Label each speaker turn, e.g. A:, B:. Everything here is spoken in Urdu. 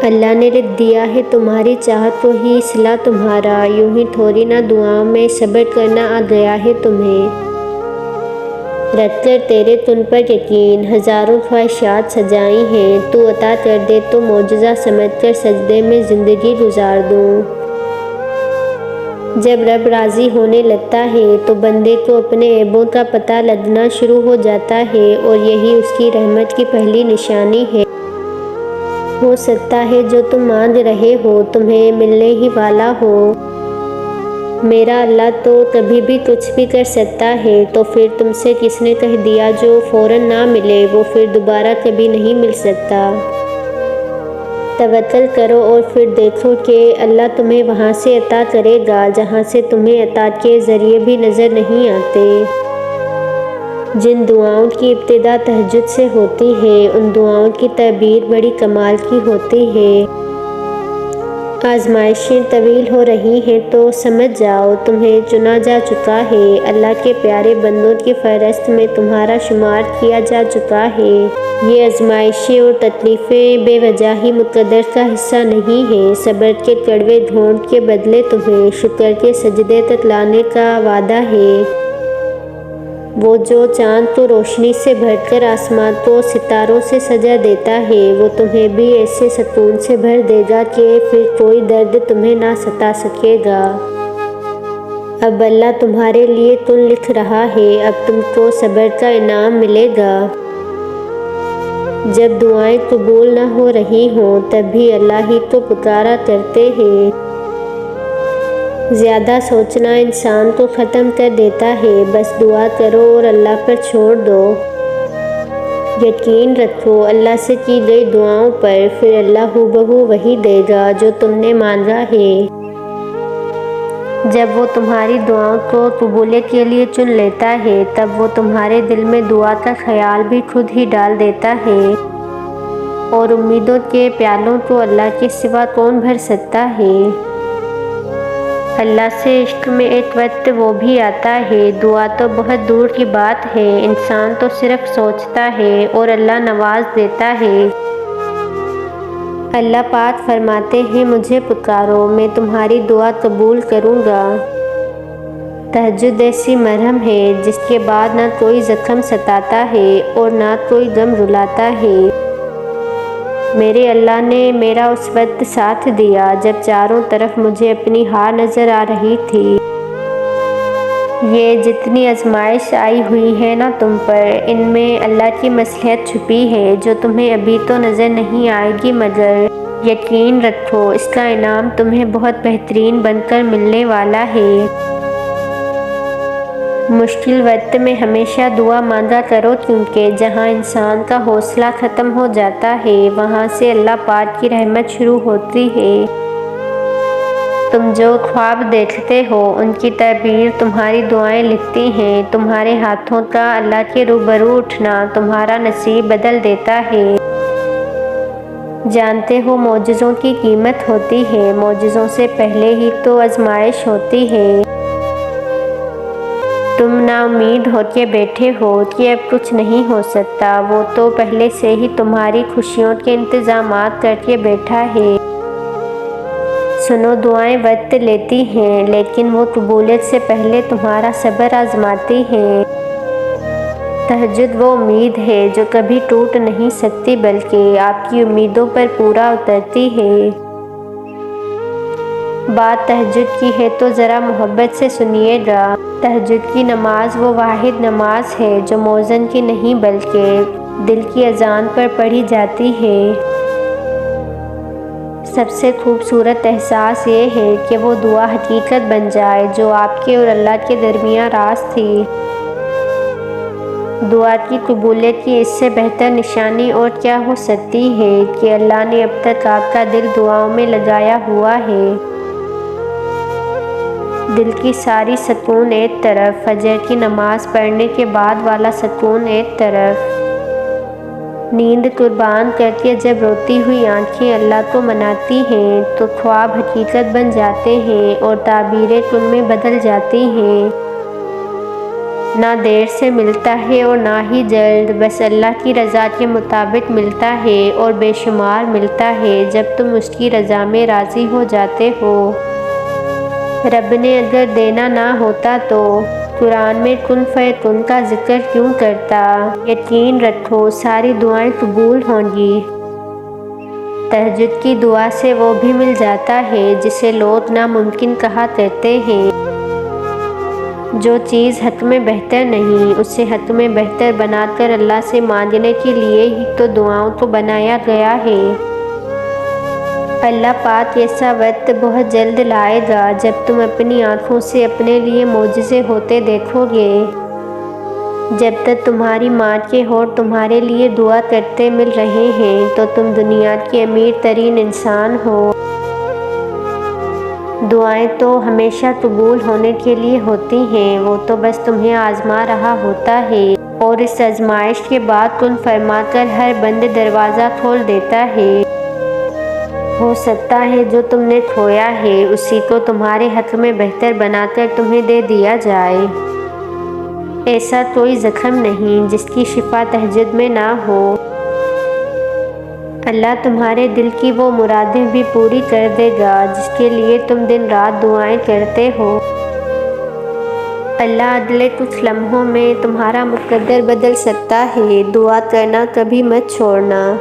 A: اللہ نے رکھ دیا ہے تمہاری چاہت کو ہی صلہ تمہارا، یوں ہی تھوڑی نہ دعاؤں میں صبر کرنا آ گیا ہے تمہیں۔ رکھ کر تیرے تن پر یقین، ہزاروں خواہشات سجائی ہیں، تو عطا کر دے تو معجزہ سمجھ کر سجدے میں زندگی گزار دوں۔ جب رب راضی ہونے لگتا ہے تو بندے کو اپنے عیبوں کا پتہ لگنا شروع ہو جاتا ہے، اور یہی اس کی رحمت کی پہلی نشانی ہے۔ ہو سکتا ہے جو تم مانگ رہے ہو تمہیں ملنے ہی والا ہو۔ میرا اللہ تو کبھی بھی کچھ بھی کر سکتا ہے، تو پھر تم سے کس نے کہہ دیا جو فوراً نہ ملے وہ پھر دوبارہ کبھی نہیں مل سکتا۔ توکل کرو اور پھر دیکھو کہ اللہ تمہیں وہاں سے عطا کرے گا جہاں سے تمہیں عطا کے ذریعے بھی نظر نہیں آتے۔ جن دعاؤں کی ابتدا تہجد سے ہوتی ہے ان دعاؤں کی تعبیر بڑی کمال کی ہوتی ہے۔ آزمائشیں طویل ہو رہی ہیں تو سمجھ جاؤ تمہیں چنا جا چکا ہے، اللہ کے پیارے بندوں کی فہرست میں تمہارا شمار کیا جا چکا ہے۔ یہ آزمائشیں اور تکلیفیں بے وجہ ہی مقدر کا حصہ نہیں ہیں، صبر کے کڑوے گھونٹ کے بدلے تمہیں شکر کے سجدے تک لانے کا وعدہ ہے۔ وہ جو چاند کو روشنی سے بھر کر آسمان کو ستاروں سے سجا دیتا ہے، وہ تمہیں بھی ایسے سکون سے بھر دے گا کہ پھر کوئی درد تمہیں نہ ستا سکے گا۔ اب اللہ تمہارے لیے کن لکھ رہا ہے، اب تم کو صبر کا انعام ملے گا۔ جب دعائیں قبول نہ ہو رہی ہوں تب بھی اللہ ہی کو پکارا کرتے ہیں۔ زیادہ سوچنا انسان کو ختم کر دیتا ہے، بس دعا کرو اور اللہ پر چھوڑ دو۔ یقین رکھو اللہ سے کی گئی دعاؤں پر، پھر اللہ ہو بہو وہی دے گا جو تم نے مانگا ہے۔ جب وہ تمہاری دعاؤں کو قبولیت کے لیے چن لیتا ہے تب وہ تمہارے دل میں دعا کا خیال بھی خود ہی ڈال دیتا ہے، اور امیدوں کے پیالوں کو اللہ کے سوا کون بھر سکتا ہے۔ اللہ سے عشق میں ایک وقت وہ بھی آتا ہے، دعا تو بہت دور کی بات ہے، انسان تو صرف سوچتا ہے اور اللہ نواز دیتا ہے۔ اللہ پاک فرماتے ہیں مجھے پکارو میں تمہاری دعا قبول کروں گا۔ تہجد ایسی مرہم ہے جس کے بعد نہ کوئی زخم ستاتا ہے اور نہ کوئی غم رلاتا ہے۔ میرے اللہ نے میرا اس وقت ساتھ دیا جب چاروں طرف مجھے اپنی ہار نظر آ رہی تھی۔ یہ جتنی آزمائش آئی ہوئی ہے نا تم پر، ان میں اللہ کی مصلحت چھپی ہے جو تمہیں ابھی تو نظر نہیں آئے گی، مگر یقین رکھو اس کا انعام تمہیں بہت بہترین بن کر ملنے والا ہے۔ مشکل وقت میں ہمیشہ دعا مانگا کرو، کیونکہ جہاں انسان کا حوصلہ ختم ہو جاتا ہے وہاں سے اللہ پاک کی رحمت شروع ہوتی ہے۔ تم جو خواب دیکھتے ہو ان کی تعبیر تمہاری دعائیں لکھتی ہیں، تمہارے ہاتھوں کا اللہ کے روبرو اٹھنا تمہارا نصیب بدل دیتا ہے۔ جانتے ہو معجزوں کی قیمت ہوتی ہے، معجزوں سے پہلے ہی تو آزمائش ہوتی ہے۔ تم نا امید ہو کے بیٹھے ہو کہ اب کچھ نہیں ہو سکتا، وہ تو پہلے سے ہی تمہاری خوشیوں کے انتظامات کر کے بیٹھا ہے۔ سنو دعائیں وقت لیتی ہیں لیکن وہ قبولیت سے پہلے تمہارا صبر آزماتی ہیں۔ تہجد وہ امید ہے جو کبھی ٹوٹ نہیں سکتی بلکہ آپ کی امیدوں پر پورا اترتی ہے۔ بات تہجد کی ہے تو ذرا محبت سے سنیے گا۔ تہجد کی نماز وہ واحد نماز ہے جو مؤذن کی نہیں بلکہ دل کی اذان پر پڑھی جاتی ہے۔ سب سے خوبصورت احساس یہ ہے کہ وہ دعا حقیقت بن جائے جو آپ کے اور اللہ کے درمیان راز تھی۔ دعا کی قبولیت کی اس سے بہتر نشانی اور کیا ہو سکتی ہے کہ اللہ نے اب تک آپ کا دل دعاؤں میں لگایا ہوا ہے۔ دل کی ساری سکون ایک طرف، فجر کی نماز پڑھنے کے بعد والا سکون ایک طرف، نیند قربان کر کے جب روتی ہوئی آنکھیں اللہ کو مناتی ہیں تو خواب حقیقت بن جاتے ہیں اور تعبیریں ان میں بدل جاتی ہیں۔ نہ دیر سے ملتا ہے اور نہ ہی جلد، بس اللہ کی رضا کے مطابق ملتا ہے اور بے شمار ملتا ہے جب تم اس کی رضا میں راضی ہو جاتے ہو۔ رب نے اگر دینا نہ ہوتا تو قرآن میں کن فیکن کا ذکر کیوں کرتا؟ یقین رکھو ساری دعائیں قبول ہوں گی۔ تہجد کی دعا سے وہ بھی مل جاتا ہے جسے لوگ ناممکن کہا کرتے ہیں۔ جو چیز حق میں بہتر نہیں اسے حق میں بہتر بنا کر اللہ سے مانگنے کے لیے ہی تو دعاؤں کو بنایا گیا ہے۔ اللہ پاک ایسا وقت بہت جلد لائے گا جب تم اپنی آنکھوں سے اپنے لیے معجزے ہوتے دیکھو گے۔ جب تک تمہاری ماں کے ہونٹ تمہارے لیے دعا کرتے مل رہے ہیں تو تم دنیا کے امیر ترین انسان ہو۔ دعائیں تو ہمیشہ قبول ہونے کے لیے ہوتی ہیں، وہ تو بس تمہیں آزما رہا ہوتا ہے اور اس آزمائش کے بعد کن فرما کر ہر بند دروازہ کھول دیتا ہے۔ ہو سکتا ہے جو تم نے کھویا ہے اسی کو تمہارے حق میں بہتر بنا کر تمہیں دے دیا جائے۔ ایسا کوئی زخم نہیں جس کی شفا تہجد میں نہ ہو۔ اللہ تمہارے دل کی وہ مرادیں بھی پوری کر دے گا جس کے لیے تم دن رات دعائیں کرتے ہو۔ اللہ اگلے کچھ لمحوں میں تمہارا مقدر بدل سکتا ہے، دعا کرنا کبھی مت چھوڑنا۔